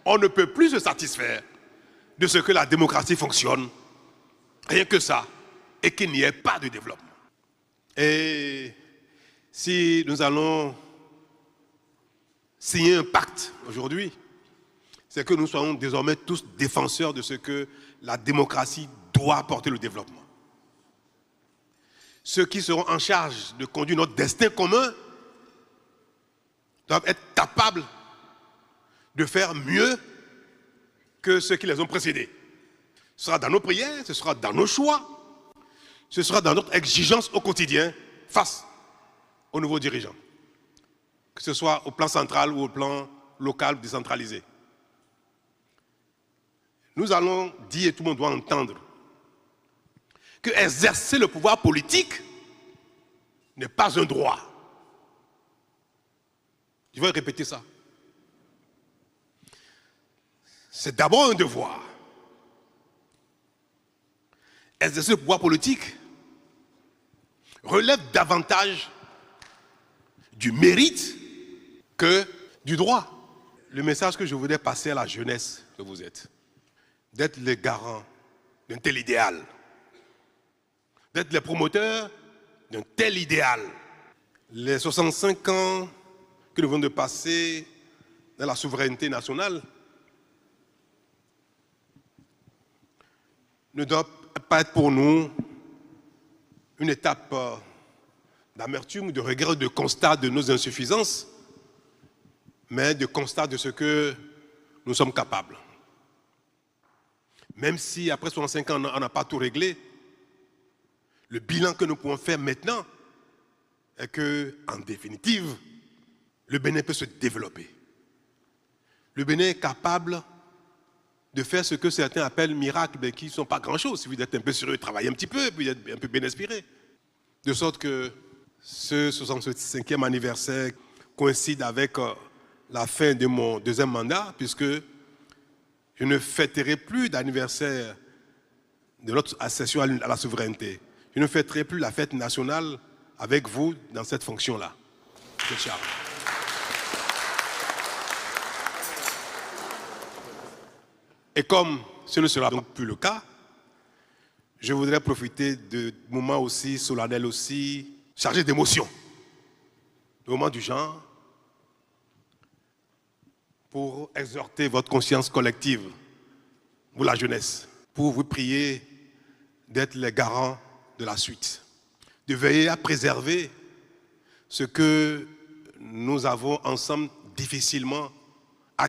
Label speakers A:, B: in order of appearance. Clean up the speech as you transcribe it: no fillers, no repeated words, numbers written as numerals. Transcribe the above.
A: on ne peut plus se satisfaire de ce que la démocratie fonctionne, rien que ça, et qu'il n'y ait pas de développement. Et si nous allons signer un pacte aujourd'hui, c'est que nous soyons désormais tous défenseurs de ce que la démocratie doit apporter le développement. Ceux qui seront en charge de conduire notre destin commun doivent être capables de faire mieux que ceux qui les ont précédés. Ce sera dans nos prières, ce sera dans nos choix, ce sera dans notre exigence au quotidien face aux nouveaux dirigeants. Que ce soit au plan central ou au plan local décentralisé. Nous allons dire, et tout le monde doit entendre, que exercer le pouvoir politique n'est pas un droit. Je vais répéter ça. C'est d'abord un devoir. Exercer le pouvoir politique relève davantage du mérite que du droit. Le message que je voudrais passer à la jeunesse que vous êtes, d'être les garants d'un tel idéal, d'être les promoteurs d'un tel idéal. Les 65 ans que nous venons de passer dans la souveraineté nationale ne doivent pas être pour nous une étape d'amertume, de regret, de constat de nos insuffisances, mais de constat de ce que nous sommes capables. Même si après 65 ans, on n'a pas tout réglé, le bilan que nous pouvons faire maintenant est que, en définitive, le Bénin peut se développer. Le Bénin est capable de faire ce que certains appellent miracles, mais qui ne sont pas grand-chose. Si vous êtes un peu sérieux, travaillez un petit peu, puis êtes un peu bien inspiré. De sorte que ce 65e anniversaire coïncide avec la fin de mon deuxième mandat, puisque je ne fêterai plus d'anniversaire de notre accession à la souveraineté. Je ne fêterai plus la fête nationale avec vous dans cette fonction-là. Ciao. Et comme ce ne sera donc plus le cas, je voudrais profiter de moments aussi solennels, aussi chargés d'émotions, de moments du genre, pour exhorter votre conscience collective, vous la jeunesse, pour vous prier d'être les garants de la suite, de veiller à préserver ce que nous avons ensemble difficilement